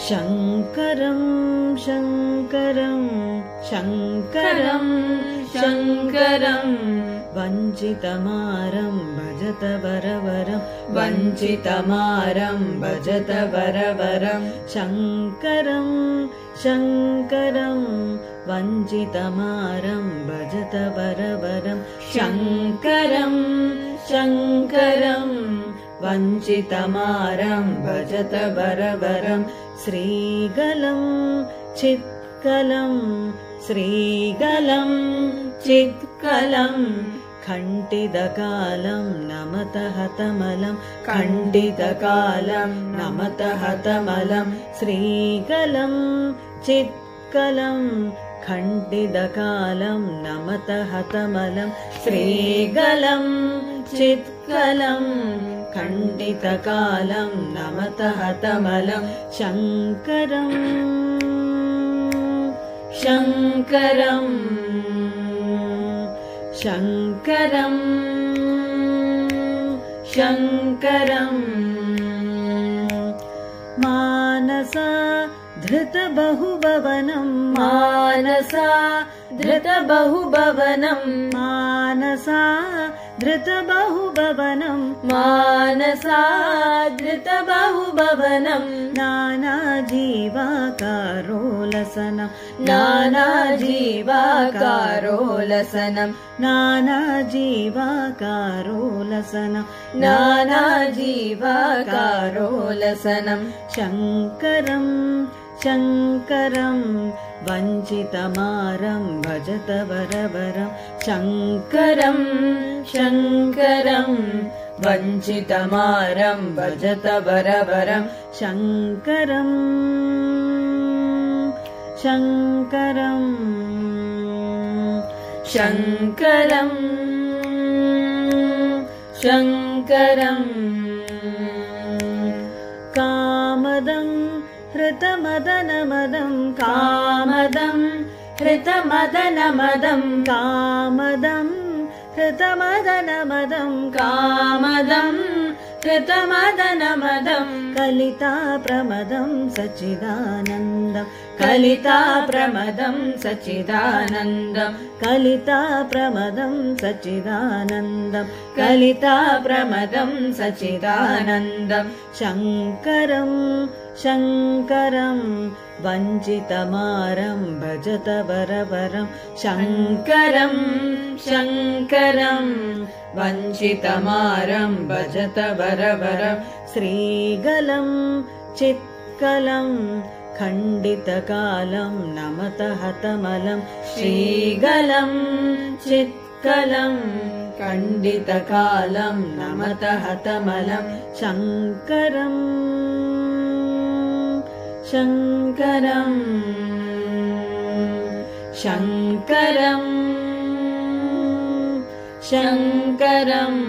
शङ्करं शङ्करं शङ्करं शङ्करं वञ्चितमारं भजत वरवरं वञ्चितमारं भजत वरवरं शङ्करं शङ्करं वञ्चितमारं भजत वरवरं शङ्करं शङ्करं वञ्चितमारं भजत वरवरं श्रीगलं चित्कलं श्रीगलं चित्कलं खण्डितकालं नमत हतमलं खण्डितकालं नमत हतमलं श्रीगलं चित्कलं खण्डितकालं नमत हतमलं श्रीगलं चित्कलं खण्डितकालं नमत हतमलं शङ्करं शङ्करं शङ्करं शङ्करं मानसा धृतबहुभवनं मानसा धृतबहुभवनं मानसा धृतबहुभवनं मानसा धृतबहुभवनं नानाजीवाकारोलसनं नानाजीवाकारोलसनं नानाजीवाकारोलसनं नानाजीवाकारोलसनं शङ्करं शङ्करं वञ्चितमारं भजत वरवरं शङ्करं शङ्करं वञ्चितमारं भजत वरवरं शङ्करं शङ्करं शङ्करं शङ्करं कामदं हृतमदनमदं कामदं हृतमदनमदं कामदं हृतमदनमदं कामदं हृतमदनमदं कलिताप्रमदं सच्चिदानन्दं कलिताप्रमदं सच्चिदानन्दं कलिताप्रमदं सच्चिदानन्दं कलिताप्रमदं सच्चिदानन्दं शङ्करं शङ्करं वञ्चितमारं भजत वरवरं शङ्करं शङ्करं वञ्चितमारं भजत वरवरं श्रीगलं चित्कलं खण्डितकालं नमत हतमलं श्रीगलं चित्कलं खण्डितकालं नमत हतमलं शङ्करं शङ्करं शङ्करं शङ्करम्